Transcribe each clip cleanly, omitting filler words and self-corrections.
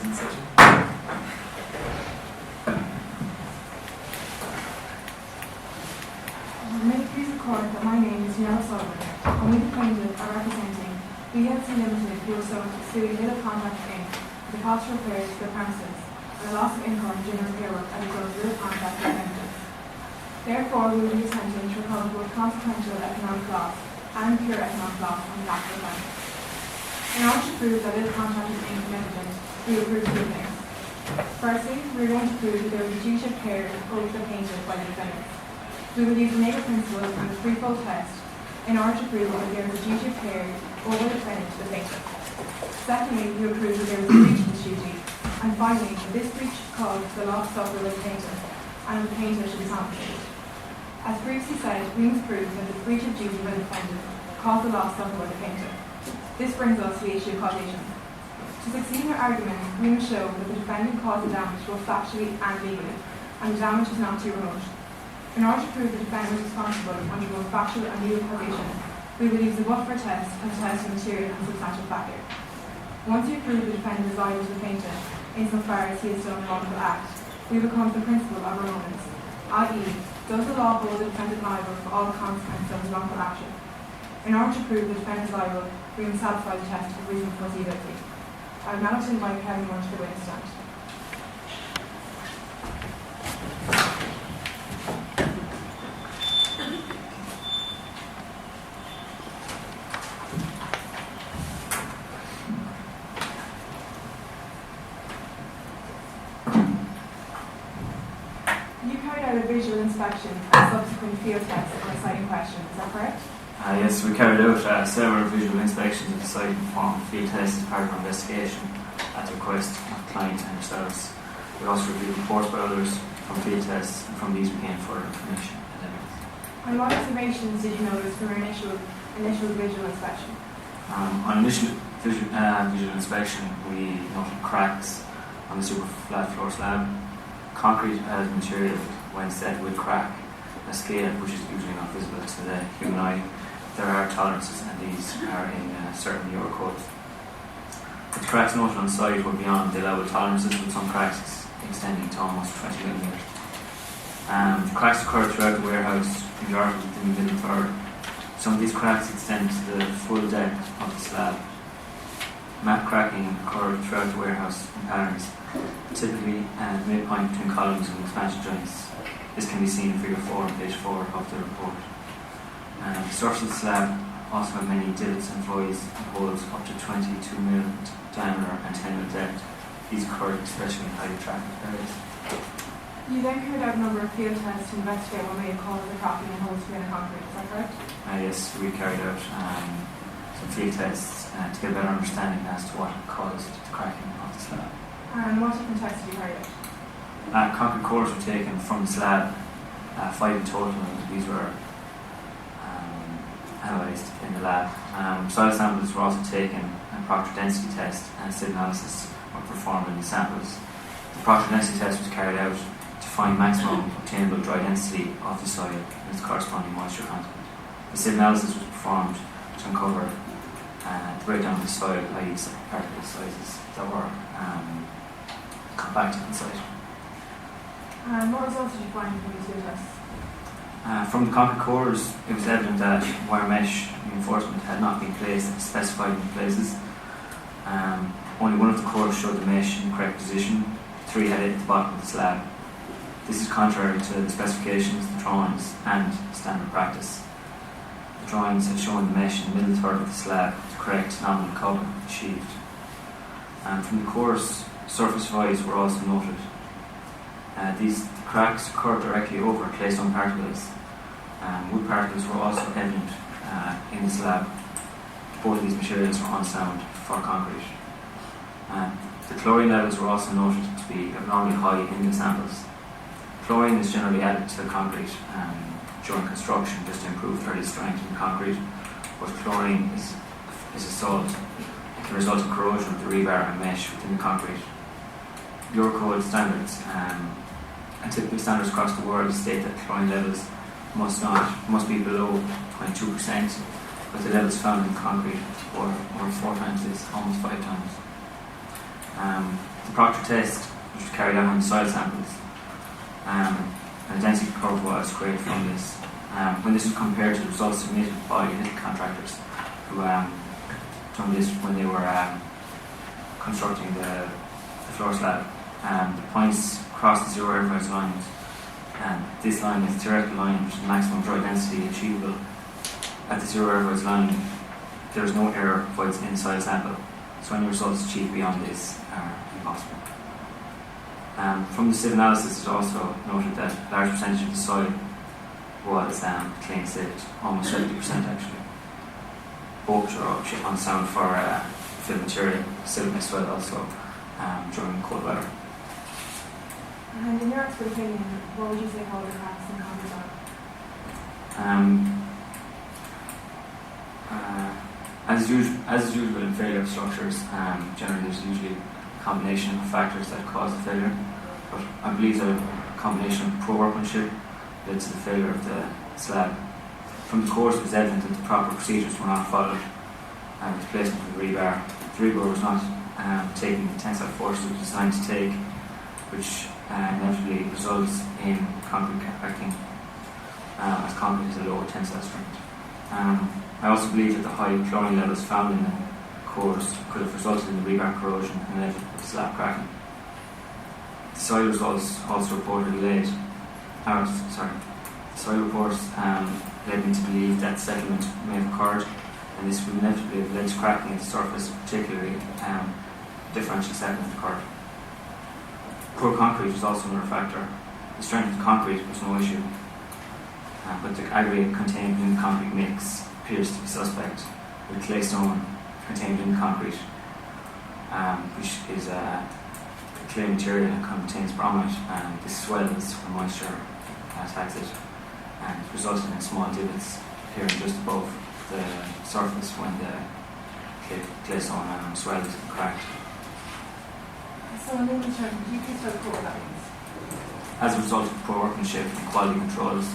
in session. May it please record that my name is Nell Sullivan, and we the plaintiff are representing BLC Limited, who are suing Hill Contract Inc. for the cost of repairs to their premises and the loss of income during repair work as a result of Hill Contract Limited. Therefore, we will be attempting to recover both consequential economic loss and pure economic loss on behalf of the plaintiff. In order to prove that Hill Contract Inc. negligent, we will prove two things. Firstly, we are going to prove that there was a duty of care owed to the plaintiff by the defendants. We will use the neighbour principle and the threefold test in order to prove that there is a duty of care over the defendant to the plaintiff. Secondly, we will prove that there was a breach of this duty. And finally, that this breach caused the loss suffered by the plaintiff, and the plaintiff should be compensated. As previously said, we must prove that the breach of duty by the defendant caused the loss suffered by the plaintiff. This brings us to the issue of causation. To succeed in our argument, we must show that the defendant caused the damage both factually and legally, and the damage is not too remote. In order to prove the defendant is responsible under both factual and legal causation, we will use the Butler test and the test of material and substantial factor. Once we prove the defendant is liable to the plaintiff, insofar as he has done a wrongful act, we will come to the principle of remonstrance, i.e., does the law hold the defendant liable for all the consequences of his wrongful action? In order to prove the defendant is liable, we must satisfy the test of reasonable foreseeability. I would now like to invite Kevin Moore to the witness stand. You carried out a visual inspection and subsequent field tests on the site in question, is that correct? Yes, we carried out several visual inspections of the site and performed field tests as part of our investigation at the request of the client and ourselves. We also reviewed reports by others from field tests, and from these we gained further information and evidence. And what observations did you notice from your initial visual inspection? On initial visual inspection, we noted cracks on the super flat floor slab. Concrete as material, when set, will crack a scale which is usually not visible to the human eye. There are tolerances, and these are in certain Euro codes. The cracks noted on site were beyond the allowable tolerances, with some cracks extending to almost 20 millimetres. The cracks occurred throughout the warehouse, majority within the middle third. Some of these cracks extend to the full depth of the slab. Mat cracking occurred throughout the warehouse in patterns, typically at the midpoint between columns and expansion joints. This can be seen in figure 4 on page 4 of the report. The surface of the slab also had many divots and voids and holes up to 22 mm diameter and 10 mm depth. These occurred especially in highly trafficked areas. You then carried out a number of field tests to investigate what may have caused the cracking and holes within the concrete, is that correct? Yes, we carried out some field tests to get a better understanding as to what caused the cracking of the slab. And what different tests did you carry out? Concrete cores were taken from the slab, 5 in total, and these were analysed in the lab. Soil samples were also taken, and proctor density test and sieve analysis were performed in the samples. The proctor density test was carried out to find maximum obtainable dry density of the soil and its corresponding moisture content. The sieve analysis was performed to uncover the breakdown of the soil, i.e. particle sizes that were compacted in site. And what results did you find from these field tests? From the concrete cores, it was evident that wire mesh reinforcement had not been placed at specified places. Only one of the cores showed the mesh in the correct position. 3 had it at the bottom of the slab. This is contrary to the specifications, the drawings, and standard practice. The drawings had shown the mesh in the middle third of the slab with the correct nominal cover achieved. From the cores, surface voids were also noted. These cracks occurred directly over claystone particles. Wood particles were also evident in the slab. Both of these materials were unsound for concrete. The chlorine levels were also noted to be abnormally high in the samples. Chlorine is generally added to concrete during construction just to improve thermal strength in concrete, but chlorine is a salt. It can result in corrosion of the rebar and mesh within the concrete. Eurocode standards and typical standards across the world state that chlorine levels must be below 0.2%, but the levels found in concrete were 4 times this, almost 5 times. The Proctor test, which was carried out on soil samples, an identity curve was created from this. When this was compared to the results submitted by little contractors who done this when they were constructing the floor slab, the points cross the zero error voids line. This line is the theoretical line which is the maximum dry density achievable at the zero error voids line. There is no error voids in the soil sample, so any results achieved beyond this are impossible. From the sieve analysis, it also noted that a large percentage of the soil was clean sieved, almost 70% actually. Both are on sound for fill material, sieve as well also during cold weather. And in your expert opinion, what would you say hold the cracks in concrete are? As is usual in failure of structures, generally there's usually a combination of factors that cause the failure. But I believe that a combination of poor workmanship led to the failure of the slab. From the course, it was evident that the proper procedures were not followed. With the placement of the rebar, the rebar was not taking the tensile force it was designed to take, which inevitably results in concrete cracking, as concrete has a lower tensile strength. I also believe that the high chlorine levels found in the cores could have resulted in the rebar corrosion and led to slab cracking. The soil results also reported late. The soil reports led me to believe that settlement may have occurred, and this would inevitably have led to cracking at the surface, particularly differential settlement occurred. Poor concrete was also another factor. The strength of the concrete was no issue, but the aggregate contained in the concrete mix appears to be suspect, with clay stone contained in the concrete, which is a clay material that contains bromide, and this swells when moisture attacks it, and resulting in small divots appearing just above the surface when the clay stone swelled and cracked. So in English terms, could you please tell what that means? As a result of poor workmanship and quality controls,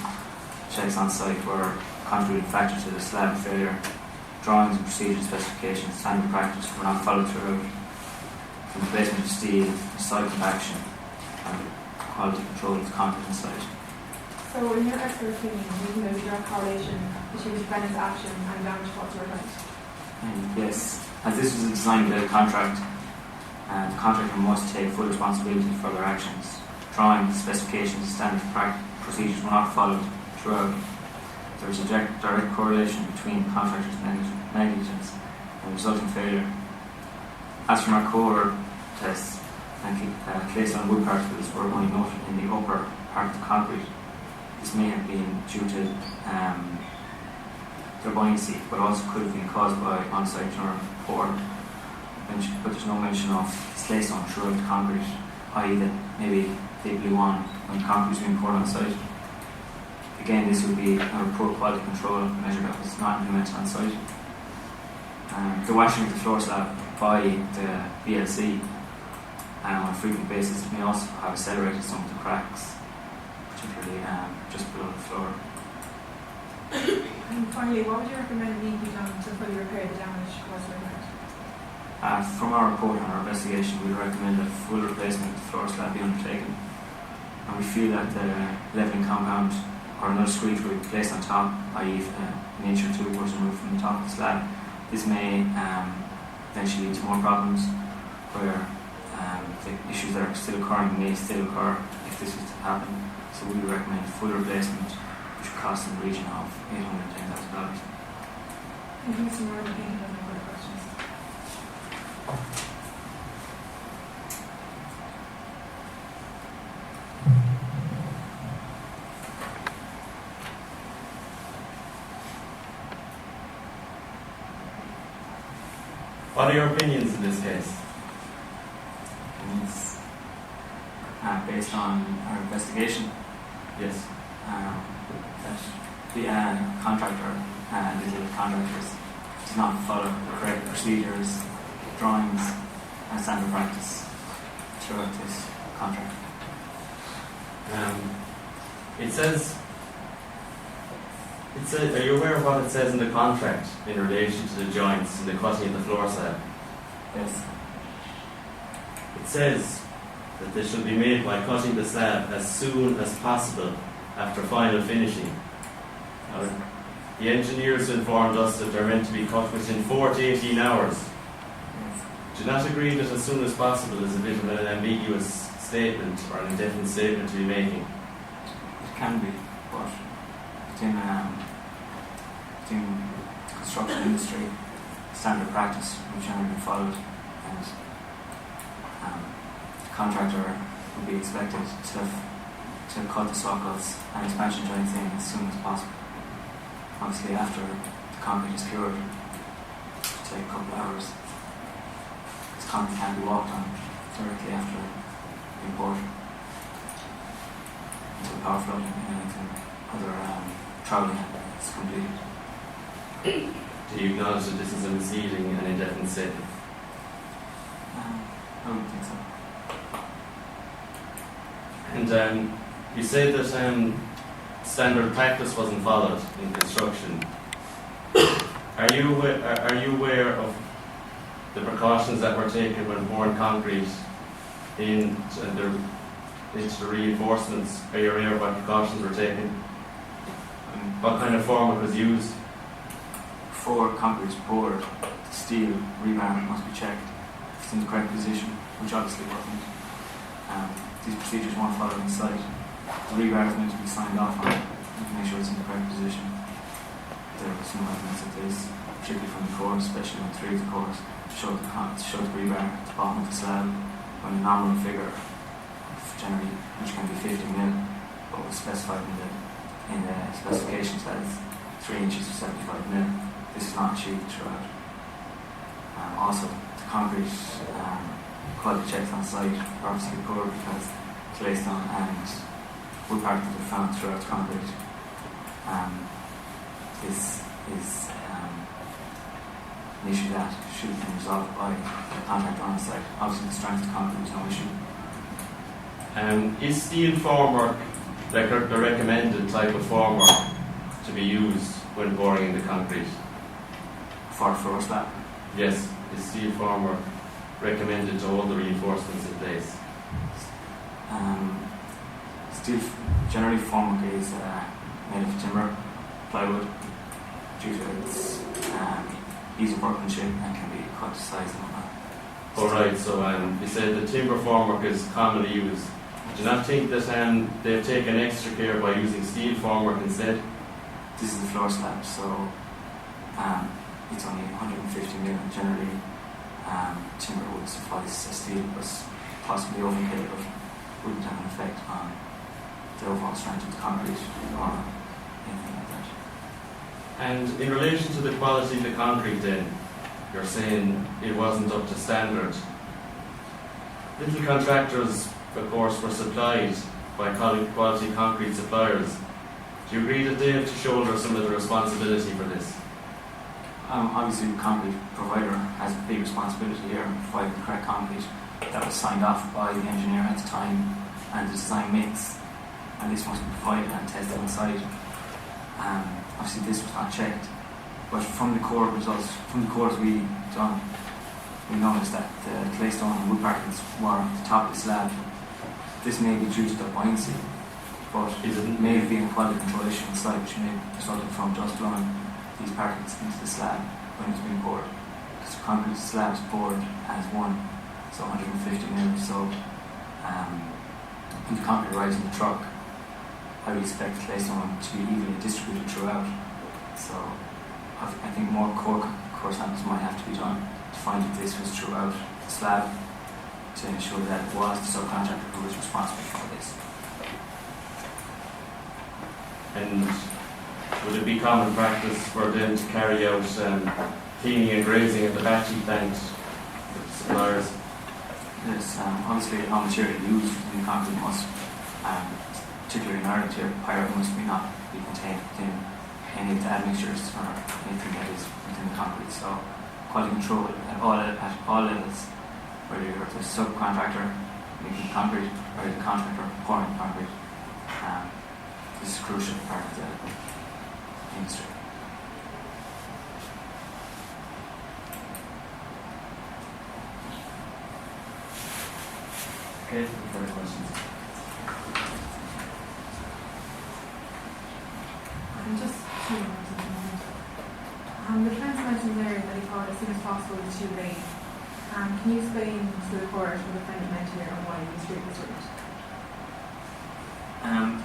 checks on site were a contributing factor to the slab failure. Drawings and procedure specifications, standard practice were not followed throughout. From the placement of steel, soil compaction, and quality control of the concrete on site. So in your expert opinion, do you think there's a direct correlation between defendant's action and damage caused to your client? Yes, as this was a design-build contract, the contractor must take full responsibility for their actions. Drawings, specifications, and standard procedures were not followed throughout. There was a direct correlation between contractors' negligence and resulting failure. As from our core tests, clay stone wood particles were only noted in the upper part of the concrete. This may have been due to their buoyancy, but also could have been caused by on-site or pour. But there's no mention of clay stone throughout the concrete, i.e. that maybe they blew on when concrete was being poured on site. Again, this would be a poor quality control measure that was not implemented on site. The washing of the floor slab by the BLC on a frequent basis may also have accelerated some of the cracks, particularly just below the floor. And finally, what would you recommend need be done to fully repair the damage caused by that? From our report on our investigation, we recommend that full replacement of the floor slab be undertaken, and we feel that the levelling compound or another screed would be placed on top, i.e. an inch or two was removed from the top of the slab. This may eventually lead to more problems where the issues that are still occurring may still occur if this is to happen. So we recommend full replacement, which would cost in the region of $810,000. Thank you, Mr. Moore. Thank you for any further questions. What are your opinions in this case? It's based on our investigation. Yes. That the contractor, little contractors, does not follow the correct procedures, drawings, and standard practice throughout this contract. Are you aware of what it says in the contract in relation to the joints and the cutting of the floor slab? Yes. It it says that they should be made by cutting the slab as soon as possible after final finishing. Now, the engineers informed us that they're meant to be cut within 4 to 18 hours. Do you not agree that as soon as possible is a bit of an ambiguous statement or an indefinite statement to be making? It can be, but within the construction industry, standard practice which generally followed, and the contractor would be expected to cut the sockets and expansion joints in as soon as possible. Obviously, after the concrete is cured, it will take a couple of hours. This concrete can be walked on directly after being poured until power flooding and anything other troweling is completed. Do you acknowledge that this is a misleading and indefinite statement? I wouldn't think so. And you said that standard practice wasn't followed in construction. Are you aware of the precautions that were taken when pouring concrete into the reinforcements? Are you aware of what precautions were taken? What kind of format was used? Before concrete is poured, the steel rebar must be checked if it's in the correct position, which obviously wasn't. These procedures weren't followed on site. The rebar is meant to be signed off on to make sure it's in the correct position. There was no evidence of this, particularly from the cores, especially when 3 of the cores showed the rebar at the bottom of the slab when a nominal figure, generally, which can be 50 mil, but was specified in the specifications that is 3 inches or 75 mil. This is not achieved throughout. Also, the concrete quality checks on site are obviously poor because claystone and wood particles are found throughout the concrete. This is an issue that should have been resolved by the contractor on site. Obviously, the strength of the concrete is no issue. Is steel formwork the recommended type of formwork to be used when pouring in the concrete? For floor slab, Yes, is steel formwork recommended to hold the reinforcements in place? steel, generally formwork is made of timber, plywood, due to its ease of workmanship and can be cut to size and whatnot. Alright, so you said the timber formwork is commonly used. Do you not think that they've taken extra care by using steel formwork instead? This is the floor slab, so it's only 150 mil. Generally, timber would suffice. Steel was possibly overkill, but wouldn't have an effect on the overall strength of the concrete or anything like that. And in relation to the quality of the concrete then, you're saying it wasn't up to standard. Little contractors, of course, were supplied by quality concrete suppliers. Do you agree that they have to shoulder some of the responsibility for this? Obviously, the concrete provider has a big responsibility here in providing the correct concrete that was signed off by the engineer at the time and the design mix, and this must be provided and tested on site. Obviously, this was not checked, but from the core results, from the cores we done, we noticed that the claystone and wood particles were at the top of the slab. This may be due to the buoyancy, but it may have been a quality control issue on site, which may have resulted from just blowing these particles into the slab when it's being poured. Because the concrete slab is poured as one, so 150 mil. So when the concrete arrives in the truck, I would expect the claystone to be evenly distributed throughout. So I think more core samples might have to be done to find if this was throughout the slab to ensure that it was the subcontractor who was responsible for this. And would it be common practice for them to carry out cleaning and grazing at the battery plant with suppliers? There's obviously all material used in the concrete must, particularly in Ireland here, pyrogen must not be contained within any of the admixtures or anything that is within the concrete. So quality control at all levels, whether you're the subcontractor making concrete or the contractor pouring concrete, this is a crucial part of the industry. Okay, any further questions? And just two minutes at the moment. The defence mentioned there that he thought as soon as possible was too late. Can you explain to the court what the defendant meant here and why he was treated as it?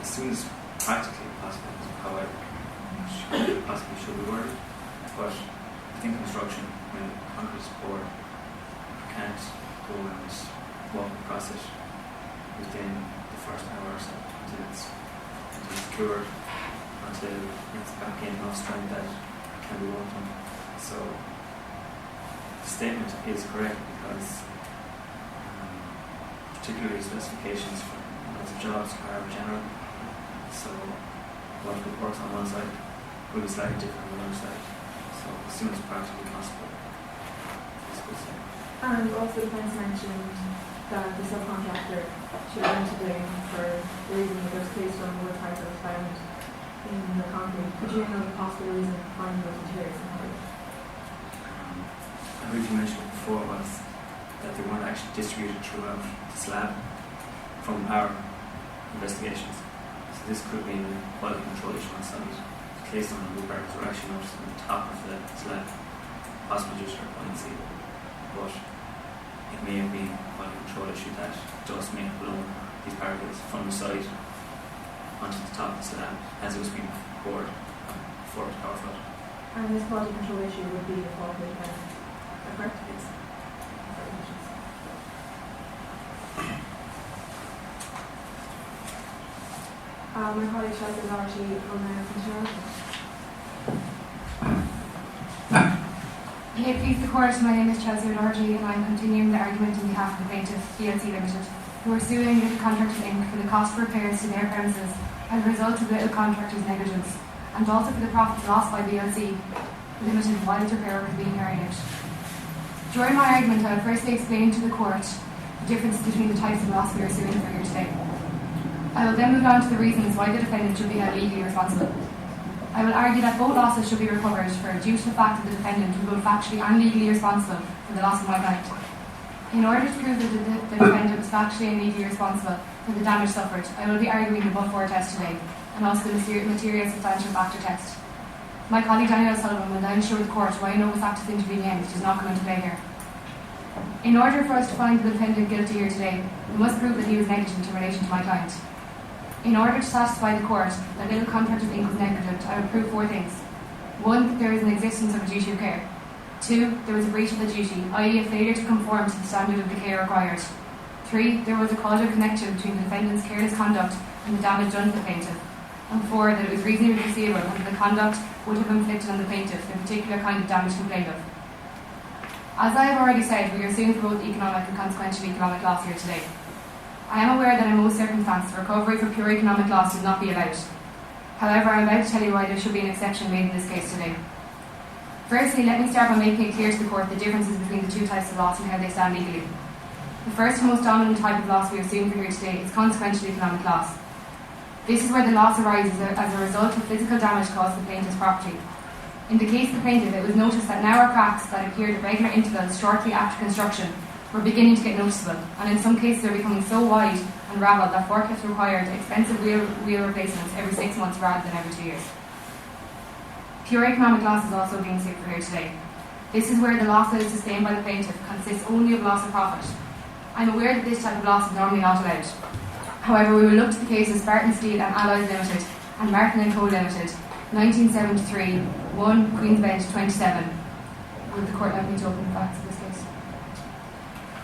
As soon as practically possible is how I possibly should be worded. But I think construction, when concrete is poured, you can't go and walk across it within the first hour or so until it's cured, until it's back in enough strength that it can be worked on. So the statement is correct because particularly specifications for lots of jobs are general. So what works on one side will be slightly different on the other side. So as soon as practically possible. That's good to say. And also the defence mentioned that the subcontractor should have been to blame for the reason that there's case from wood type that was found in the concrete. Could you know the possible reason behind those materials and how I briefly mentioned it before was that they weren't actually distributed throughout the slab from our investigations. So this could be a quality control issue on site. The case on the wood barrels were actually noticed on the top of the slab, possibly due to their buoyancy, but it may have been a quality control issue that dust may have blown these particles from the side onto the top of the slab as it was being poured before the power flood. And this quality control issue would be the fault of the defendant. Is that correct? Yes. My colleague Chelsea Doherty will now continue. May it please the court, my name is Chelsea Doherty and I am continuing the argument on behalf of the plaintiff, PLC Limited, who are suing Little Contractors Inc. for the cost of repairs to their premises as a result of Little Contractors' negligence, and also for the profits lost by PLC Limited while its repair was being carried out. During my argument, I will firstly explain to the court the difference between the types of loss we are suing for here today. I will then move on to the reasons why the defendant should be held legally responsible. I will argue that both losses should be recovered for due to the fact that the defendant was both factually and legally responsible for the loss of my client. In order to prove that the defendant was factually and legally responsible for the damage suffered, I will be arguing the but-for test today, and also the material substantial factor test. My colleague Daniel Sullivan will now ensure the court why no fact is intervened which does not come into play here. In order for us to find the defendant guilty here today, we must prove that he was negligent in relation to my client. In order to satisfy the court that Little Contractors Inc. was negligent, I will prove four things. 1. That there is an existence of a duty of care. 2. There was a breach of the duty, i.e. a failure to conform to the standard of the care required. 3. There was a causal connection between the defendant's careless conduct and the damage done to the plaintiff. And 4. That it was reasonably foreseeable that the conduct would have inflicted on the plaintiff the particular kind of damage complained of. As I have already said, we are suing for both economic and consequential economic loss here today. I am aware that in most circumstances, recovery for pure economic loss will not be allowed. However, I am about to tell you why there should be an exception made in this case today. Firstly, let me start by making it clear to the court the differences between the two types of loss and how they stand legally. The first and most dominant type of loss we are suing for here today is consequential economic loss. This is where the loss arises as a result of physical damage caused to the plaintiff's property. In the case of the plaintiff, it was noticed that narrow cracks that appeared at regular intervals shortly after construction were beginning to get noticeable, and in some cases are becoming so wide and ravelled that forklifts required expensive wheel replacements every 6 months rather than every 2 years. Pure economic loss is also being sued for here today. This is where the loss that is sustained by the plaintiff consists only of loss of profit. I'm aware that this type of loss is normally not allowed. However, we will look to the case of Spartan Steel and Alloys Limited and Martin & Co Limited, 1973, 1 Queen's Bench 27. Would the court like me to open the facts of this case?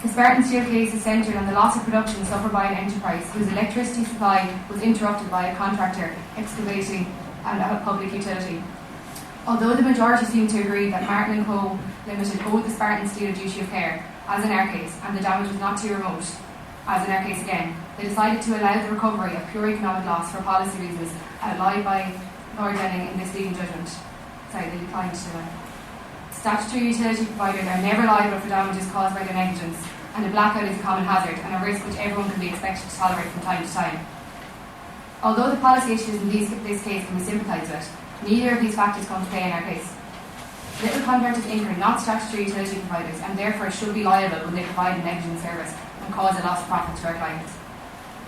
The Spartan Steel case is centred on the loss of production suffered by an enterprise whose electricity supply was interrupted by a contractor excavating and a public utility. Although the majority seem to agree that Martin & Co Limited owed the Spartan Steel a duty of care, as in our case, and the damage was not too remote, as in our case again, they decided to allow the recovery of pure economic loss for policy reasons outlined by Lord Denning in this legal judgment. Sorry, they declined to Statutory utility providers are never liable for damages caused by their negligence, and a blackout is a common hazard and a risk which everyone can be expected to tolerate from time to time. Although the policy issues in this case can be sympathised with, neither of these factors come to play in our case. Little Contractors Inc. are not statutory utility providers and therefore should be liable when they provide a negligent service, and cause a loss of profit to our clients.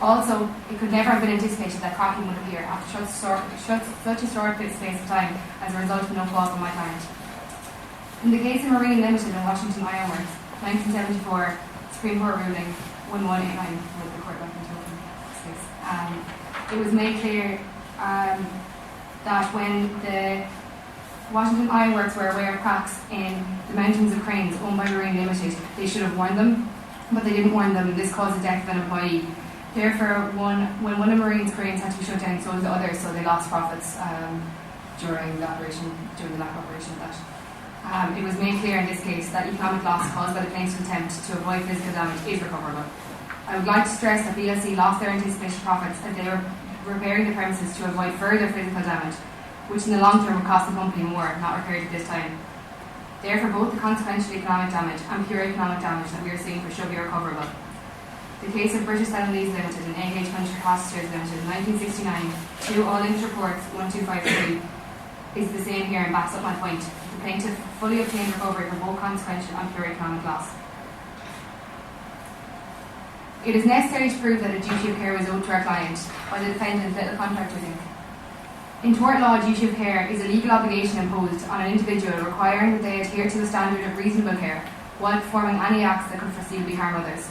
Also, it could never have been anticipated that cracking would appear after such a short space of time as a result of no fault of my client. In the case of Marine Limited and Washington Ironworks, 1974 Supreme Court ruling 1189 with the court recommendation in this case, it was made clear that when the Washington Ironworks were aware of cracks in the mountains of cranes owned by Marine Limited, they should have warned them, but they didn't warn them, and this caused the death of an employee. Therefore, when one of Marine's cranes had to be shut down, so did the others, so they lost profits during the operation, during the lack of operation of that. It was made clear in this case that economic loss caused by the plaintiff's attempt to avoid physical damage is recoverable. I would like to stress that BLC lost their anticipated profits as they were repairing the premises to avoid further physical damage, which in the long term would cost the company more, not repaired at this time. Therefore, both the consequential economic damage and pure economic damage that we are seeing should be recoverable. The case of British Steel Lease Limited and AH Furniture Processors Limited in 1969, 2 All English Reports 1253, is the same here and backs up my point. The plaintiff fully obtained recovery for both consequential and pure economic loss. It is necessary to prove that a duty of care was owed to our client by the defendant, Little Contractors Inc. In tort law, a duty of care is a legal obligation imposed on an individual requiring that they adhere to the standard of reasonable care while performing any acts that could foreseeably harm others.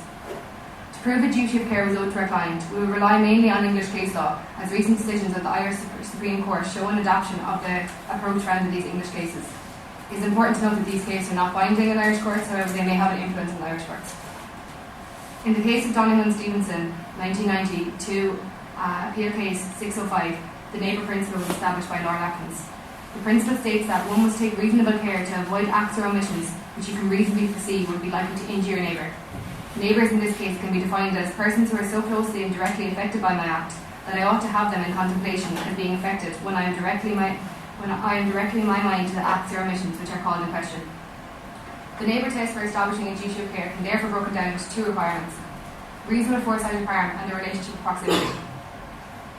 To prove a duty of care was owed to our client, we will rely mainly on English case law, as recent decisions of the Irish Supreme Court show an adoption of the approach found in these English cases. It is important to note that these cases are not binding in Irish courts, however they may have an influence in Irish courts. In the case of Donegan Stevenson, 1992, appeal case 605, the neighbour principle was established by Lord Atkins. The principle states that one must take reasonable care to avoid acts or omissions which you can reasonably foresee would be likely to injure your neighbour. Neighbours in this case can be defined as persons who are so closely and directly affected by my act that I ought to have them in contemplation as being affected when I am directly in my mind to the acts or omissions which are called in question. The neighbour test for establishing a duty of care can therefore be broken down into 2 requirements: reasonable foresight of harm and the relationship of proximity.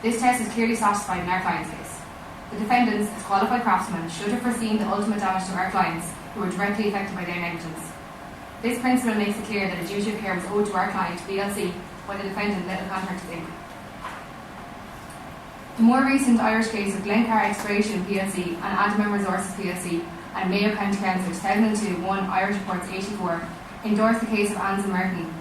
This test is clearly satisfied in our client's case. The defendants, as qualified craftsmen, should have foreseen the ultimate damage to our clients who were directly affected by their negligence. This principle makes it clear that a duty of care was owed to our client, BLC, by the defendant, Little Contractors Inc. The more recent Irish case of Glencar Exploration plc and Adamant Resources plc and Mayo County Council 2002 1 Irish Reports 84 endorsed the case of Anson Merton.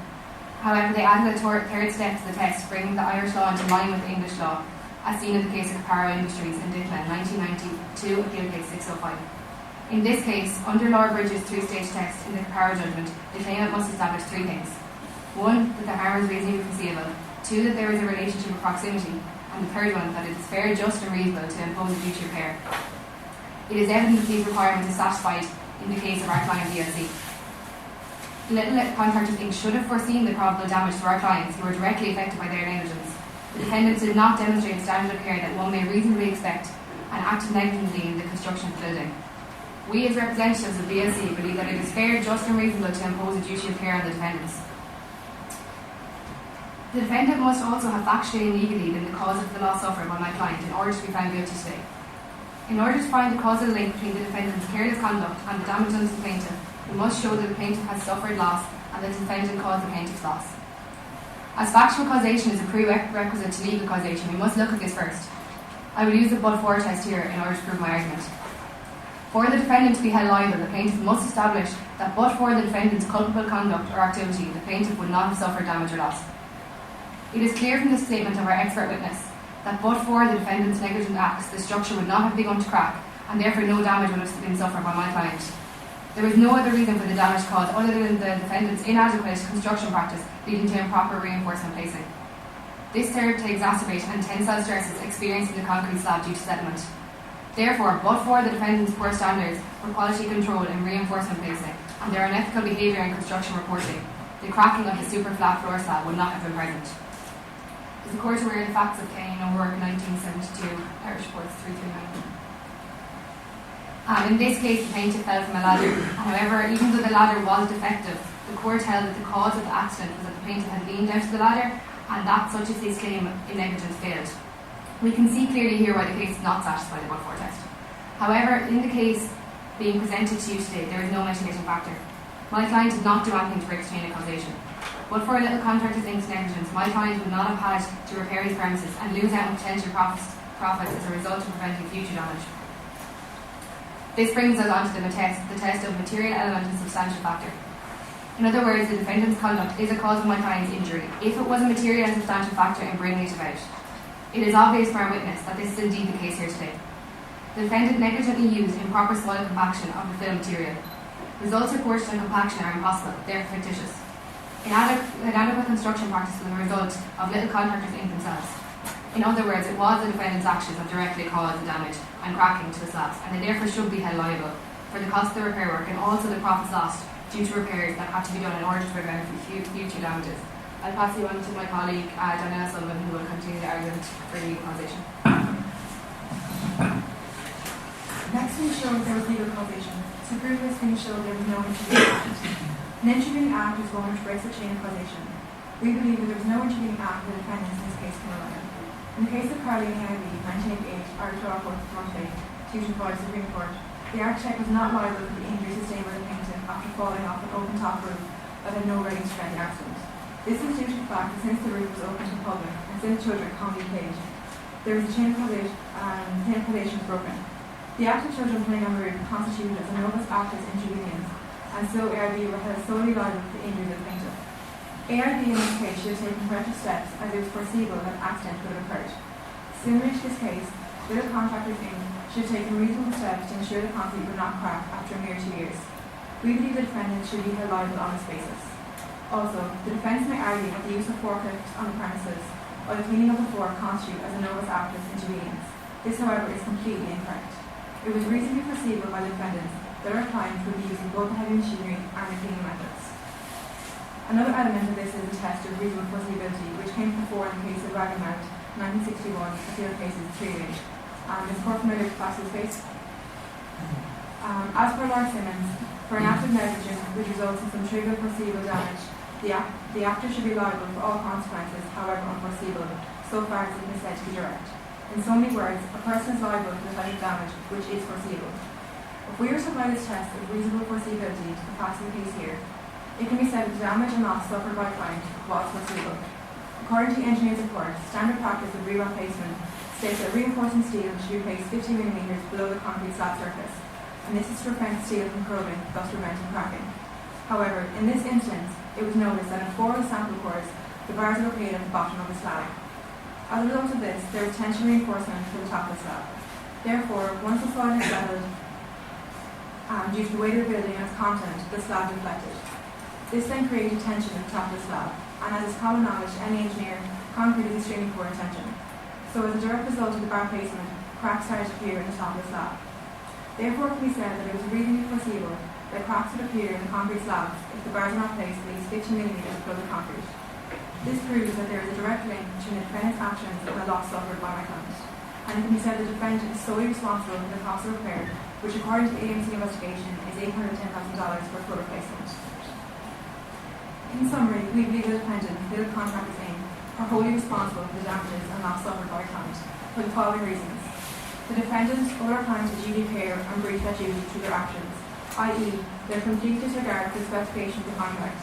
However, they added a third step to the test, bringing the Irish law into line with the English law, as seen in the case of Caparo Industries in Dicklin 1992 appeal case 605. In this case, under Lord Bridges' 3-stage test in the Caparo judgment, the claimant must establish 3 things. 1. That the harm is reasonably foreseeable. 2. That there is a relationship of proximity. And the third one, that it is fair, just and reasonable to impose a duty of care. It is evident that these requirements are satisfied in the case of our client BLC. Little Contractors Inc. should have foreseen the probable damage to our clients who were directly affected by their negligence. The defendants did not demonstrate the standard of care that one may reasonably expect and acted negligently in the construction of the building. We as representatives of BLC believe that it is fair, just and reasonable to impose a duty of care on the defendants. The defendant must also have factually and legally been the cause of the loss suffered by my client in order to be found guilty today. In order to find a causal link between the defendant's careless conduct and the damage done to the plaintiff, we must show that the plaintiff has suffered loss and that the defendant caused the plaintiff's loss. As factual causation is a prerequisite to legal causation, we must look at this first. I will use the but-for test here in order to prove my argument. For the defendant to be held liable, the plaintiff must establish that but for the defendant's culpable conduct or activity, the plaintiff would not have suffered damage or loss. It is clear from the statement of our expert witness that but for the defendant's negligent acts, the structure would not have begun to crack, and therefore no damage would have been suffered by my client. There is no other reason for the damage caused other than the defendant's inadequate construction practice leading to improper reinforcement placing. This served to exacerbate and tensile stresses experienced in the concrete slab due to settlement. Therefore, but for the defendant's poor standards for quality control and reinforcement placing, and their unethical behaviour in construction reporting, the cracking of the super flat floor slab would not have been present. Is the court aware of the facts of Kane O'Rourke 1972, Irish Reports 339? In this case, the plaintiff fell from a ladder. However, even though the ladder was defective, the court held that the cause of the accident was that the plaintiff had leaned out of the ladder, and that, such as his claim in negligence, failed. We can see clearly here why the case is not satisfied the but-for test. However, in the case being presented to you today, there is no mitigating factor. My client did not do anything to break the chain of causation. But for Little Contractors Inc.'s negligence, my client would not have had to repair his premises and lose out on potential profits as a result of preventing future damage. This brings us on to the test of material element and substantial factor. In other words, the defendant's conduct is a cause of my client's injury if it was a material and substantial factor in bringing it about. It is obvious for our witness that this is indeed the case here today. The defendant negligently used improper soil compaction of the fill material. Results reported on compaction are impossible, they are fictitious. Inadequate construction practice was a result of Little Contractors Inc. themselves. In other words, it was the defendant's actions that directly caused the damage and cracking to the slabs, and they therefore should be held liable for the cost of the repair work and also the profits lost due to repairs that had to be done in order to prevent future damages. I'll pass you on to my colleague, Daniela Sullivan, who will continue the argument for legal causation. Next, we show there was legal causation. To prove this, we show there was no intervening act. An intervening act is one which breaks the chain of causation. We believe that there was no intervening act the defendants in this case can rely on. In the case of Carly and AIB, 1988, Arbitrary Court of Monterey, Fusion College Supreme Court, the architect was not liable for the injury sustained by the plaintiff after falling off an open top roof that had no rating to prevent the accident. This is due to the fact that since the roof was open to the public and since children commonly played, there was a chain of causation and the chain of causation was broken. The act of children playing on the roof constituted as a novus actus interveniens, and so AIB were held solely liable for the injury of the plaintiff. AIB in this case should have taken corrective steps as it was foreseeable that an accident would have occurred. Similar to this case, Little Contractors Inc. should have taken reasonable steps to ensure the concrete would not crack after a mere 2 years. We believe the defendant should be held liable on this basis. Also, the defence may argue that the use of forklifts on the premises or the cleaning of the floor constitute as a novus actus interveniens. This, however, is completely incorrect. It was reasonably foreseeable by the defendants that our clients would be using both the heavy machinery and the cleaning methods. Another element of this is the test of reasonable foreseeability, which came before in the case of Ragamount, 1961, appeal cases 3A. Is court familiar with Bass's case? As per Lord Simmons, for an act of negligence which results in some trivial foreseeable damage, the actor should be liable for all consequences, however unforeseeable, so far as it is said to be direct. In so many words, a person is liable for the type of damage which is foreseeable. If we were to apply this test of reasonable foreseeability to the facts of the case here, it can be said that the damage and loss suffered by a client was foreseeable. According to the engineer's report, standard practice of rebar placement states that reinforcing steel should be placed 50 mm below the concrete slab surface, and this is to prevent steel from corroding, thus preventing cracking. However, in this instance, it was noticed that in 4 of the sample cores, the bars were located at the bottom of the slab. As a result of this, there was tension reinforcement to the top of the slab. Therefore, once the soil had settled, due to the weight of the building and its content, the slab deflected. This then created tension at the top of the slab, and as is common knowledge to any engineer, concrete is extremely poor in tension. So as a direct result of the bar placement, cracks started to appear in the top of the slab. Therefore, it can be said that it was reasonably foreseeable that cracks would appear in the concrete slabs if the bars were not placed at least 50 mm below the concrete. This proves that there is a direct link between the defendant's actions and the loss suffered by my client. And it can be said that the defendant is solely responsible for the cost of repair, which according to the AMC investigation is $810,000 for full replacement. In summary, we believe the defendant, Little Contractors Inc., are wholly responsible for the damages and loss suffered by our client for the following reasons. The defendant owed our client a duty of care and breached that duty through their actions, i.e., their complete disregard for the specifications of the contract,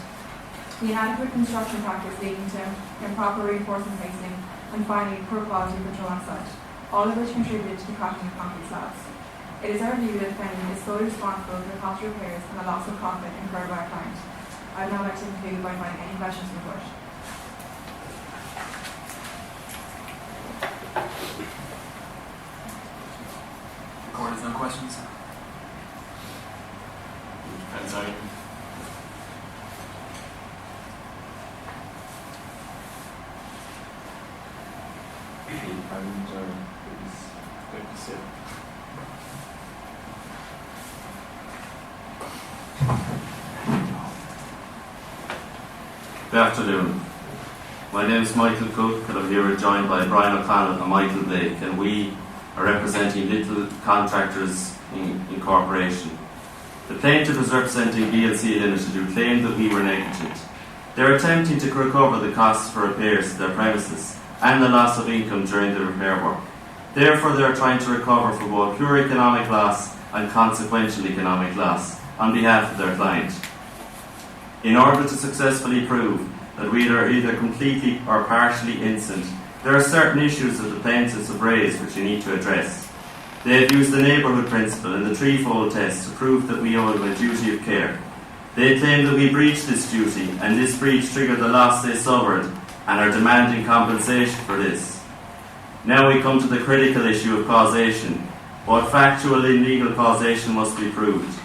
the inadequate construction practice leading to improper reinforcement placing, and finally, poor quality control on site, all of which contributed to the cracking of concrete slabs. It is our view that the defendant is solely responsible for the cost of repairs and the loss of profit incurred by our client. I would now like to conclude by inviting any questions from the court. The court has no questions. Depends on you. Good afternoon. My name is Michael Cook and I'm here joined by Brian O'Connell and Michael Blake, and we are representing Little Contractors Incorporation. The plaintiff is representing BLC Limited, who claim that we were negligent. They are attempting to recover the costs for repairs to their premises and the loss of income during the repair work. Therefore, they are trying to recover for both pure economic loss and consequential economic loss on behalf of their client. In order to successfully prove that we are either completely or partially innocent. There are certain issues that the plaintiffs have raised which you need to address. They have used the neighbourhood principle and the threefold test to prove that we owe them a duty of care. They claim that we breached this duty, and this breach triggered the loss they suffered, and are demanding compensation for this. Now we come to the critical issue of causation. Both factual and legal causation must be proved.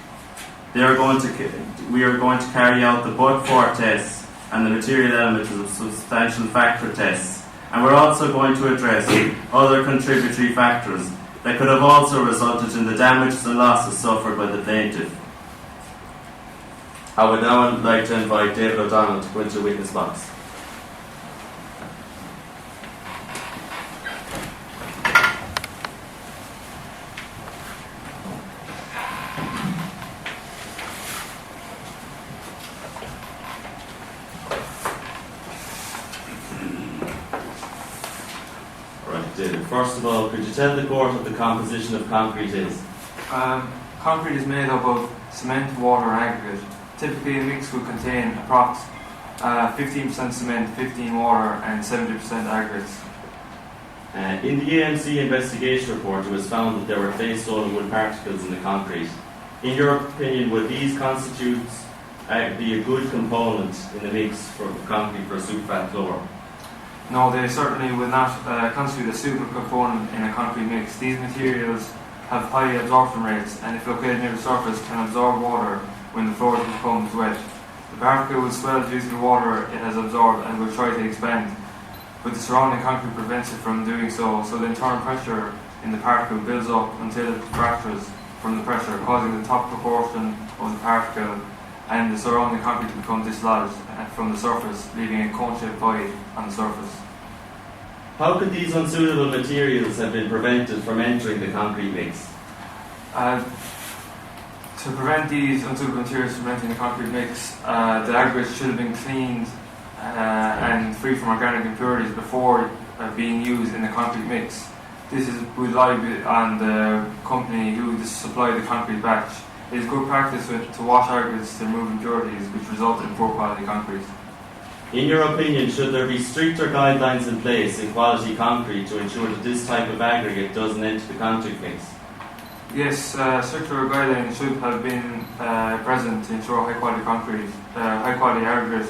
We are going to carry out the but-for tests and the material elements of substantial factor tests, and we're also going to address other contributory factors that could have also resulted in the damages and losses suffered by the plaintiff. I would now like to invite David O'Donnell to go into the witness box. Alright, David, first of all, could you tell the court what the composition of concrete is? Concrete is made up of cement, water and aggregate. Typically a mix will contain approx 15% cement, 15 water and 70% aggregates. In the AMC investigation report, it was found that there were clay, stone and wood particles in the concrete. In your opinion, would these constitute be a good component in the mix for concrete for superfat floor? No, they certainly will not constitute a super component in a concrete mix. These materials have high absorption rates and if located near the surface can absorb water when the floor becomes wet. The particle will swell due to the water it has absorbed and will try to expand, but the surrounding concrete prevents it from doing so, so the internal pressure in the particle builds up until it fractures from the pressure, causing the top proportion of the particle and the surrounding concrete to become dislodged from the surface, leaving a cone-shaped void on the surface. How could these unsuitable materials have been prevented from entering the concrete mix? To prevent these unsuitable materials from entering the concrete mix, the aggregates should have been cleaned and free from organic impurities before being used in the concrete mix. This would lie on the company who supplied the concrete batch. It is good practice to wash aggregates to remove impurities which result in poor quality concrete. In your opinion, should there be stricter guidelines in place in quality concrete to ensure that this type of aggregate doesn't enter the concrete mix? Yes, stricter guidelines should have been present to ensure high quality concrete, high quality aggregate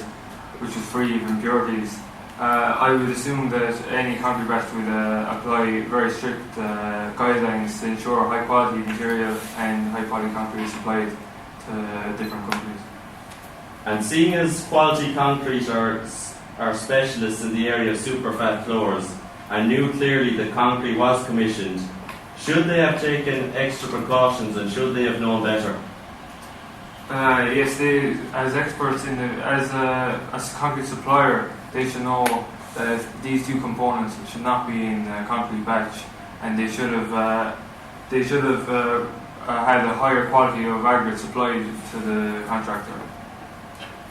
which is free of impurities. I would assume that any concrete batch would apply very strict guidelines to ensure high quality material and high quality concrete is supplied to different companies. And seeing as quality concrete are specialists in the area of superfat floors and knew clearly that concrete was commissioned, should they have taken extra precautions and should they have known better? Yes, they, as experts as a concrete supplier, they should know that these two components should not be in a concrete batch, and they should have had a higher quality of aggregate supplied to the contractor.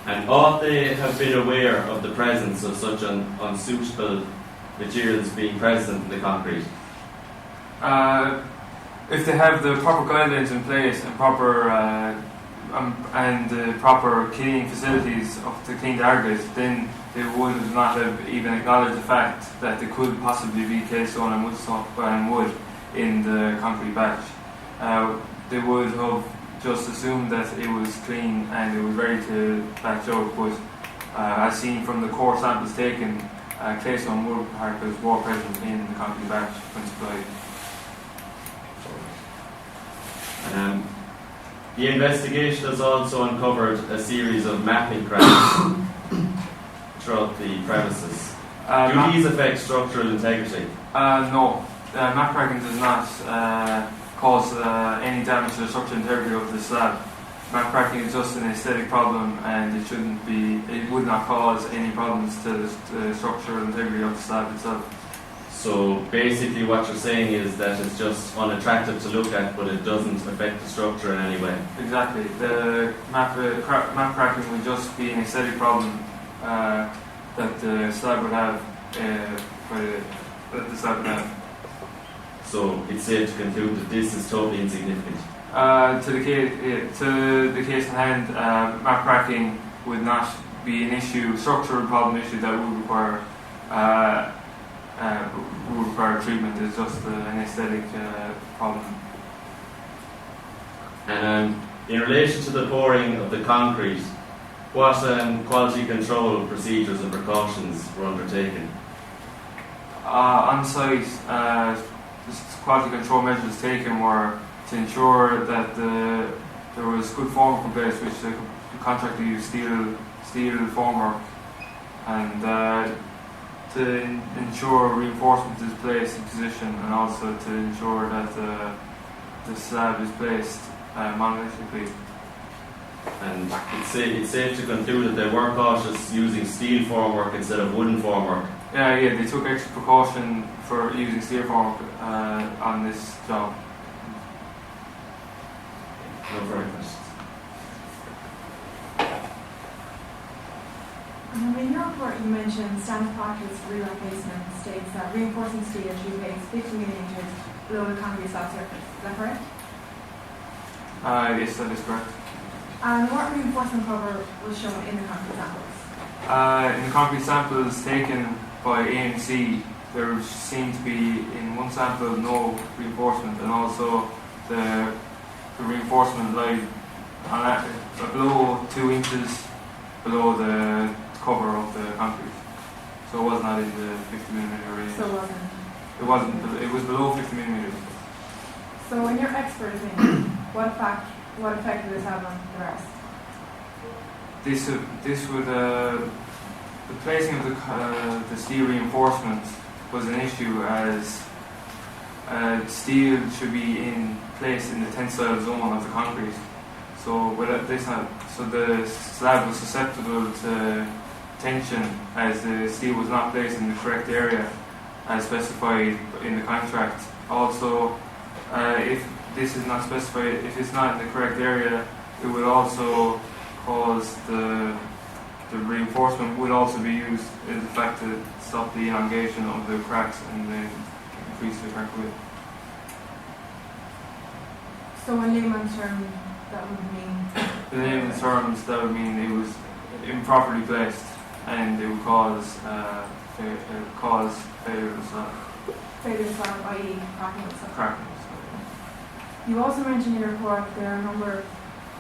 And ought they have been aware of the presence of such unsuitable materials being present in the concrete? If they have the proper guidelines in place and proper proper cleaning facilities to clean the aggregates, then they would not have even acknowledged the fact that there could possibly be clay, stone and wood in the concrete batch. They would have just assumed that it was clean and it was ready to batch out, but as seen from the core samples taken, clay, stone, wood particles were present in the concrete batch when supplied. The investigation has also uncovered a series of mapping cracks throughout the premises. Do these affect structural integrity? No. Map cracking does not cause any damage to the structural integrity of the slab. Map cracking is just an aesthetic problem and it would not cause any problems to the structural integrity of the slab itself. So basically what you're saying is that it's just unattractive to look at, but it doesn't affect the structure in any way. Exactly. The map cracking would just be an aesthetic problem that the slab would have. So it's safe to conclude that this is totally insignificant. To the case in hand, map cracking would not be an issue, structural problem issue that would require treatment. It's just an aesthetic problem. And in relation to the pouring of the concrete, what quality control procedures and precautions were undertaken? On site, quality control measures taken were to ensure that there was good formwork in place, which the contractor used steel formwork, and to ensure reinforcement is placed in position, and also to ensure that the slab is placed monolithically. And it's safe to conclude that they were cautious using steel formwork instead of wooden formwork. Yeah, they took extra precaution for using steel formwork on this job. No further questions. In your report, you mentioned standard practice replacement states that reinforcing steel should be placed 50 millimeters below the concrete slab surface. Is that correct? Yes, that is correct. And what reinforcement cover was shown in the concrete samples? In the concrete samples taken by AMC, there seemed to be in one sample no reinforcement, and also the reinforcement lied below 2 inches below the cover of the concrete. So it was not in the 50 millimeter range. So it wasn't. It wasn't. It was below 50 millimeters. So in your expert opinion, what effect did this have on the rest? This would the placing of the steel reinforcement was an issue, as steel should be placed in the tensile zone of the concrete. So the slab was susceptible to tension, as the steel was not placed in the correct area as specified in the contract. Also, if this is not specified, if it's not in the correct area, it would also cause the reinforcement would also be used in the fact to stop the elongation of the cracks and then increase the crack width. So in layman's terms, that would mean? In layman's terms, that would mean it was improperly placed, and it would cause failure of the slab. Failure of slab, i.e. cracking of slab. Cracking. You also mentioned in your report there are a number of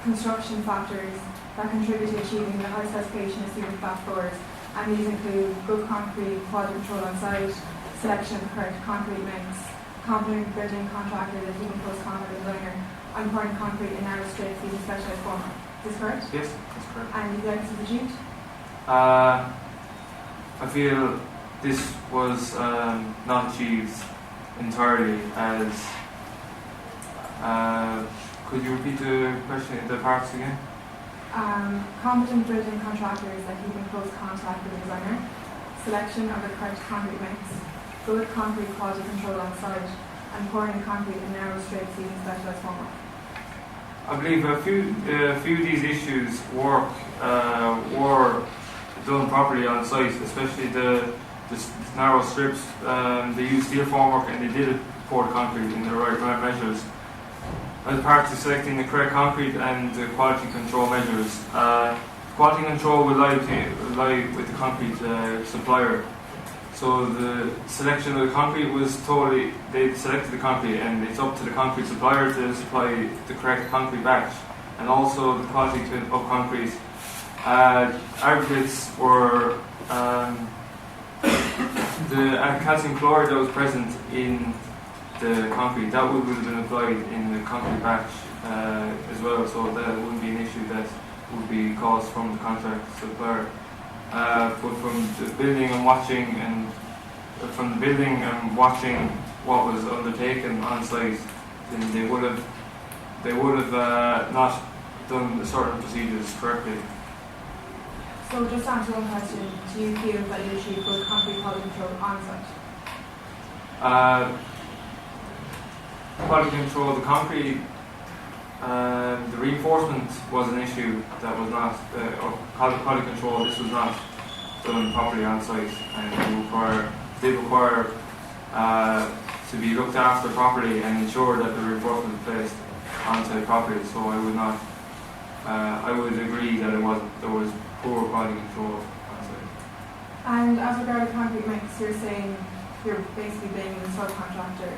construction factors that contribute to achieving the high specification of cement flat floors, and these include good concrete, quality control on site, selection of correct concrete mix, competent building contractor, the heating post concrete designer, and pouring concrete in narrow strips using specialized format. Is this correct? Yes, that's correct. And you think this is achieved? I feel this was not achieved entirely, as could you repeat the question, the parts again? Competent building contractors that keep in close contact with the designer, selection of the correct concrete mix, good concrete quality control on site, and pouring concrete in narrow strips using specialized formwork. I believe a few of these issues were done properly on site, especially the narrow strips. They used steel formwork, and they did pour the concrete in the right measures. As part of selecting the correct concrete and the quality control measures, quality control will lie with the concrete supplier. So the selection of the concrete was they selected the concrete, and it's up to the concrete supplier to supply the correct concrete batch, and also the quality of concrete. Aggregates were the calcium chloride that was present in the concrete, that would have been applied in the concrete batch as well, so that wouldn't be an issue that would be caused from the contract supplier. But from the building and watching, what was undertaken on site, then they would have not done certain procedures correctly. So just to answer one question, do you feel that you achieved good concrete quality control on site? Quality control of the concrete, the reinforcement was an issue that was not, quality control, this was not done properly on site, and did require to be looked after properly and ensure that the reinforcement was placed on site properly, so I would not I would agree that there was poor quality control on site. And as regards concrete mix, you're saying you're basically blaming the subcontractor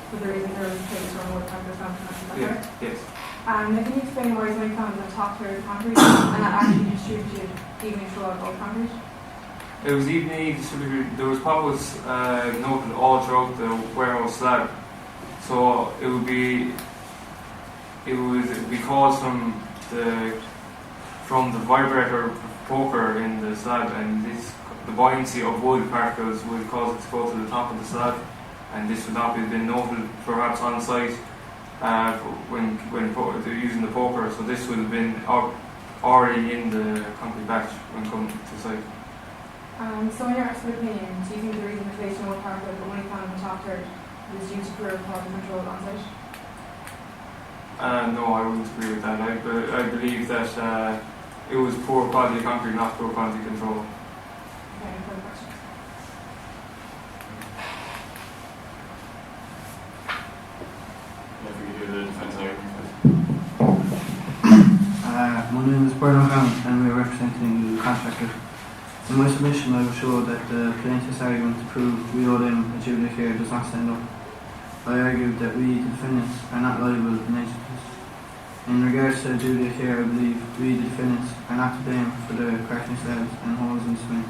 for the reason there was a case where wood concrete subcontractor, is that correct? Yes. And can you explain why some found the top tier of concrete and that actually distributed evenly throughout all concrete? It was evenly distributed. There was pockets noted all throughout the warehouse slab. So it would be caused from the vibrator poker in the slab, and the buoyancy of wood particles would cause it to go to the top of the slab, and this would not have been noted perhaps on site when they're using the poker. So this would have been already in the concrete batch when coming to site. So in your expert opinion, do you think the reason the creation of particle but only found in the top third was due to poor quality control on site? No, I wouldn't agree with that. I believe that it was poor quality concrete, not poor quality control. Okay, any further questions? If we could hear the defense argument. My name is Brian O'Connell and we are representing the contractor. In my submission I will show that the plaintiff's argument to prove we owe them a duty of care does not stand up. I argued that we, the defendants, are not liable in negligence. In regards to the duty of care, I believe we, the defendants, are not to blame for the cracking slabs and holes in cement.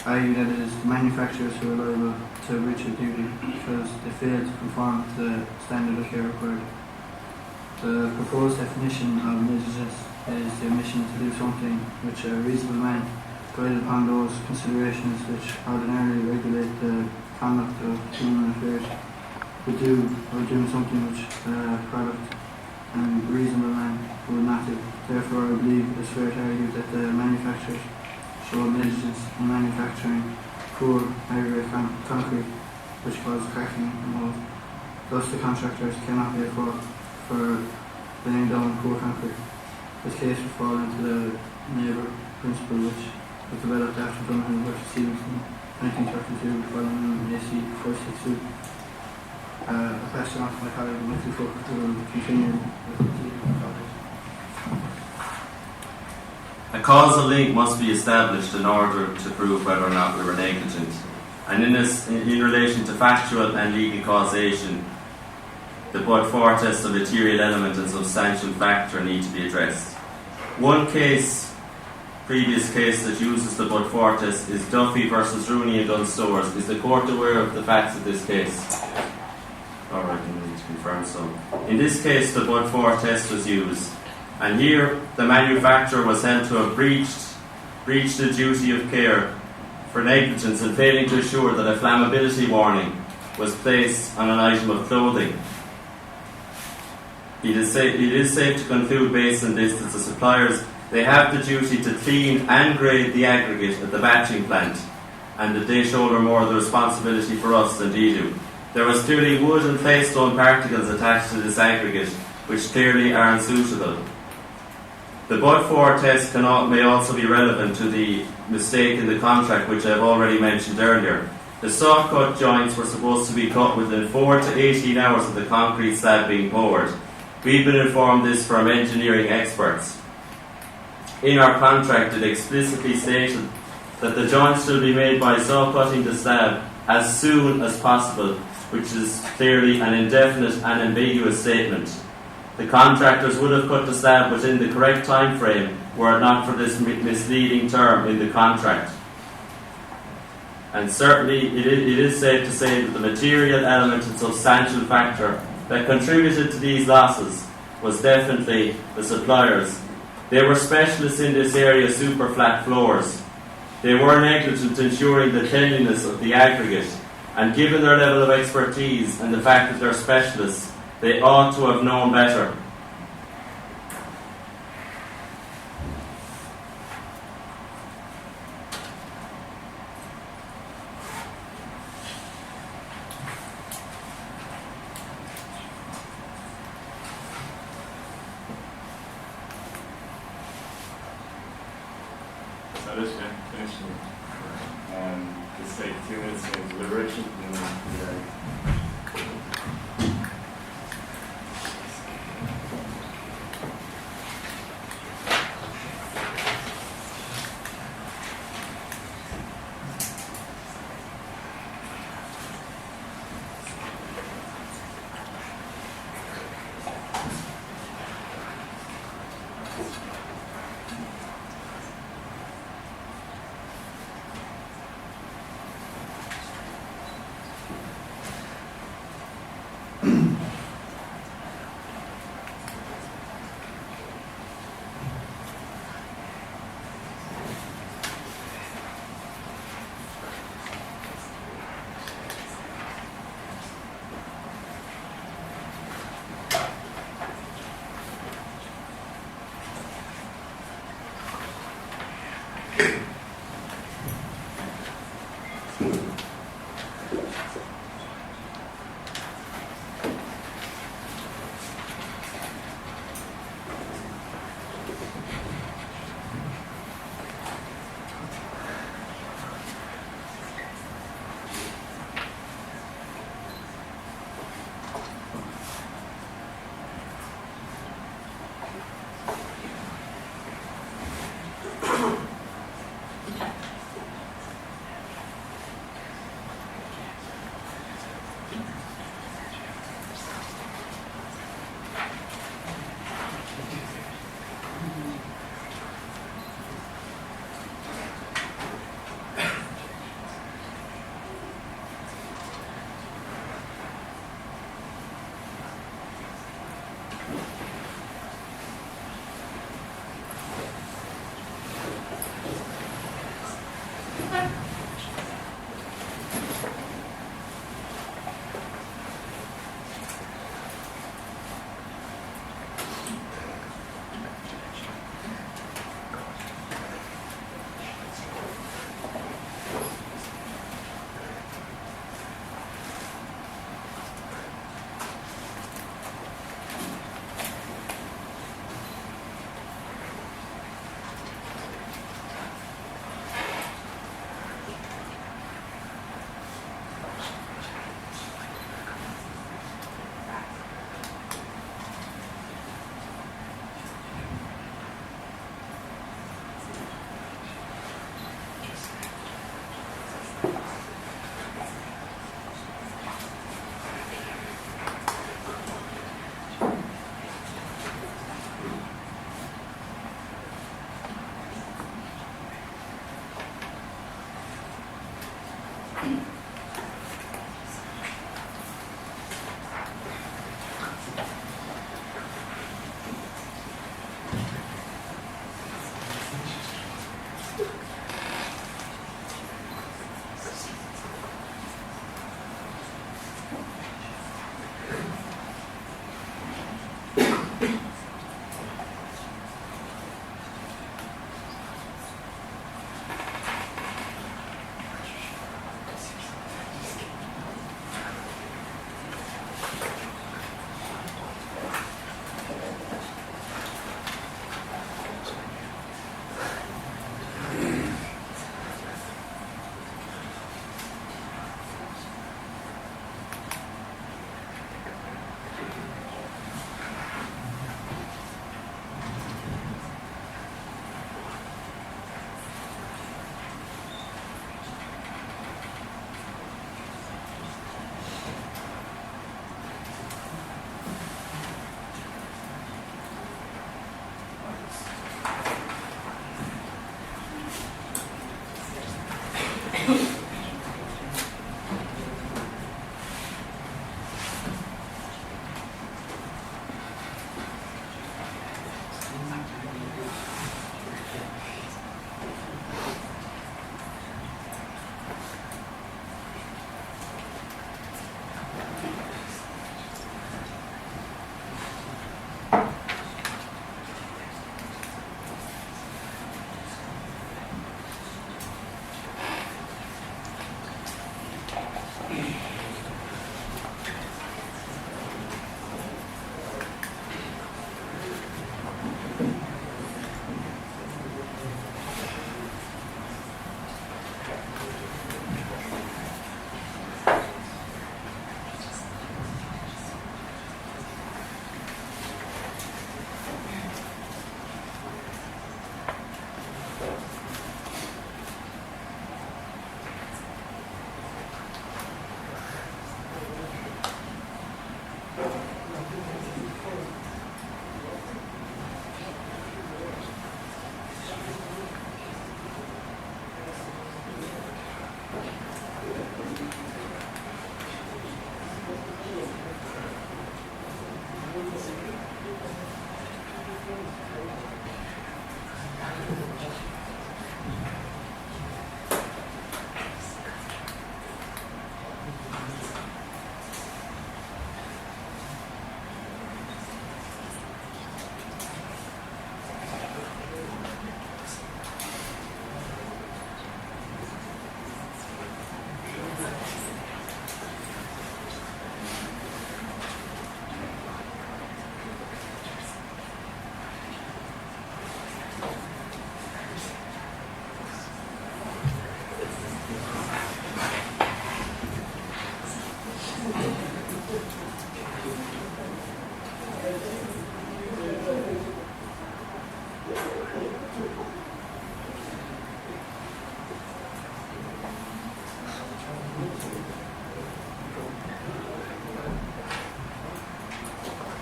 I argue that it is the manufacturers who are liable to breach of duty because they failed to conform to the standard of care required. The proposed definition of negligence is the omission to do something which a reasonable man, guided upon those considerations which ordinarily regulate the conduct of human affairs, would do, or doing something which a product and reasonable man would not do. Therefore, I believe it is fair to argue that the manufacturers showed negligence in manufacturing poor aggregate concrete which caused cracking and holes. Thus, the contractors cannot be at fault for laying down poor concrete. This case would fall into the neighbour principle which was developed after Dunhill v. Stevenson, 1932, following AC 462. A question off my colleague, Michael Cook, who will continue with the project. A causal link must be established in order to prove whether or not we were negligent. And in relation to factual and legal causation, the but-for test of material element and substantial factor need to be addressed. One previous case that uses the but-for test is Duffy versus Rooney and Dunn Stores. Is the court aware of the facts of this case? Alright, I need to confirm so. In this case, the but-for test was used, and here the manufacturer was held to have breached the duty of care for negligence in failing to assure that a flammability warning was placed on an item of clothing. It is safe to conclude based on this that the suppliers, they have the duty to clean and grade the aggregate at the batching plant, and that they shoulder more of the responsibility for us than they do. There was clearly wood and claystone particles attached to this aggregate, which clearly are unsuitable. The but-for test may also be relevant to the mistake in the contract, which I have already mentioned earlier. The saw cut joints were supposed to be cut within 4 to 18 hours of the concrete slab being poured. We've been informed this from engineering experts. In our contract, it explicitly stated that the joints should be made by saw cutting the slab as soon as possible, which is clearly an indefinite and ambiguous statement. The contractors would have cut the slab within the correct time frame were it not for this misleading term in the contract. And certainly it is safe to say that the material element and substantial factor that contributed to these losses was definitely the suppliers. They were specialists in this area of super flat floors. They were negligent ensuring the cleanliness of the aggregate, and given their level of expertise and the fact that they're specialists, they ought to have known better. That is finished. Just take 2 minutes of deliberation and then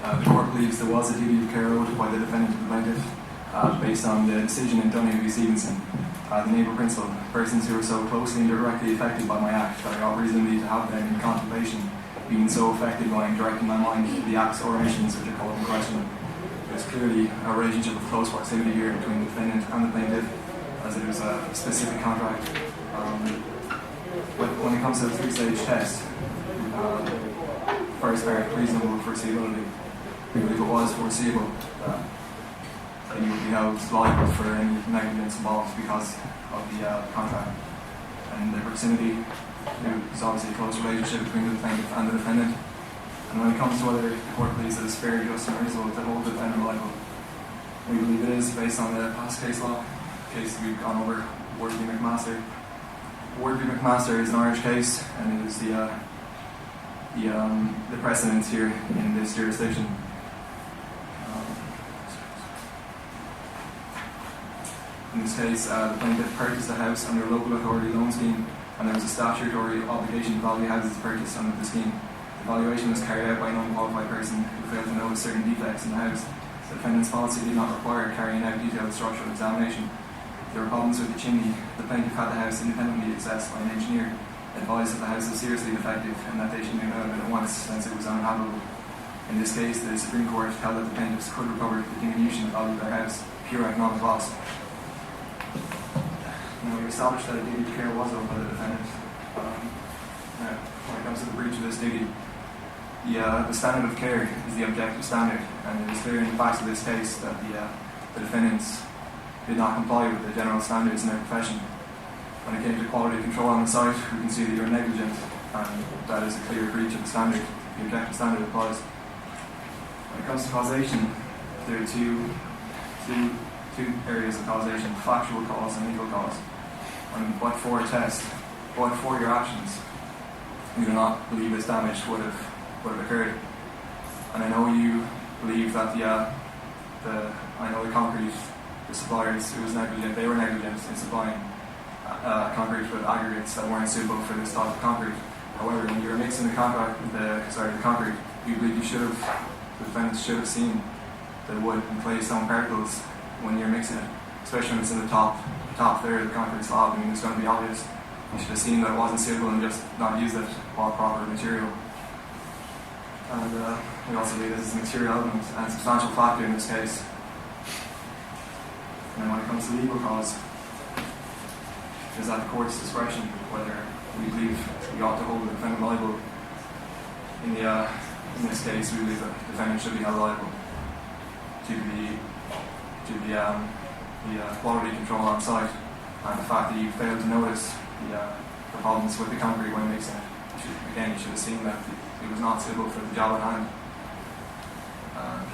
The court believes there was a duty of care owed by the defendant to the plaintiff based on the decision in Donoghue v. Stevenson. The neighbour principle, persons who are so closely and directly affected by my act that I ought reasonably to have them in contemplation, being so affected by and directing my mind to the acts or omissions which are called in question. There's clearly a relationship of close proximity here between the defendant and the plaintiff, as it is a specific contract. When it comes to the three-stage test, first part, reasonable foreseeability. We believe it was foreseeable that you would be held liable for any negligence involved because of the contract. And the proximity, there's obviously a close relationship between the plaintiff and the defendant. And when it comes to whether the court believes that it's fair, just, and reasonable to hold the defendant liable, we believe it is based on the past case law. Case we've gone over, Ward v. McMaster. Ward v. McMaster is an Irish case, and it is the precedent here in this jurisdiction. In this case, the plaintiff purchased a house under a local authority loan scheme, and there was a statutory obligation to value houses purchased under the scheme. The valuation was carried out by an unqualified person who failed to notice certain defects in the house. The defendant's policy did not require carrying out detailed structural examination. There were problems with the chimney. The plaintiff had the house independently assessed by an engineer, advised that the house was seriously defective and that they should move out of it at once since it was uninhabitable. In this case, the Supreme Court held that the plaintiffs could recover the diminution of value of their house, pure economic loss. We established that a duty of care was owed by the defendant. Now, when it comes to the breach of this duty, the standard of care is the objective standard, and it is clear in the facts of this case that the defendants did not comply with the general standards in their profession. When it came to quality control on the site, we can see that you're negligent, and that is a clear breach of the standard. The objective standard applies. When it comes to causation, there are two areas of causation: factual cause and legal cause. But for a test, but for your actions, you do not believe this damage would have occurred. And I know you believe that the concrete, the suppliers, it was negligent. They were negligent in supplying concrete with aggregates that weren't suitable for this type of concrete. However, when you're mixing the concrete, you believe the defendants should have seen the wood and clay stone particles when you're mixing it, especially when it's in the top third of the concrete slab. I mean, it's going to be obvious. He should have seen that it wasn't suitable and just not used it while proper material. And we also believe this is a material element and substantial factor in this case. And when it comes to legal cause, it is at the court's discretion whether we believe we ought to hold the defendant liable. In this case, we believe that the defendant should be held liable to the quality control on site and the fact that you failed to notice the problems with the concrete when mixing it. You should have seen that it was not suitable for the job at hand. And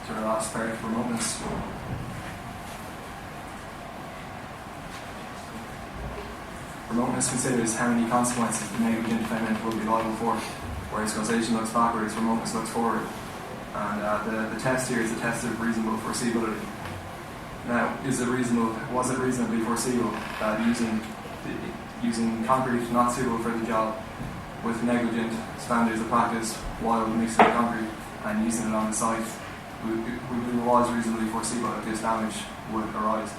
to the last part, remoteness. Remoteness considers how many consequences the negligent defendant will be liable for, whereas causation looks backwards, remoteness looks forward. And the test here is a test of reasonable foreseeability. Now, was it reasonably foreseeable that using concrete not suitable for the job with negligent standards of practice while mixing the concrete and using it on the site, we believe it was reasonably foreseeable that this damage would arise.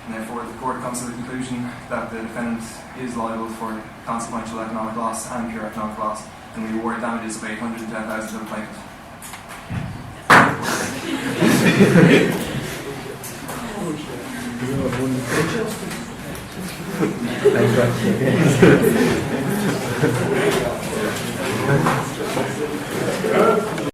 And therefore, the court comes to the conclusion that the defendant is liable for consequential economic loss and pure economic loss, and we award damages of $810,000 to the plaintiff. Thank you.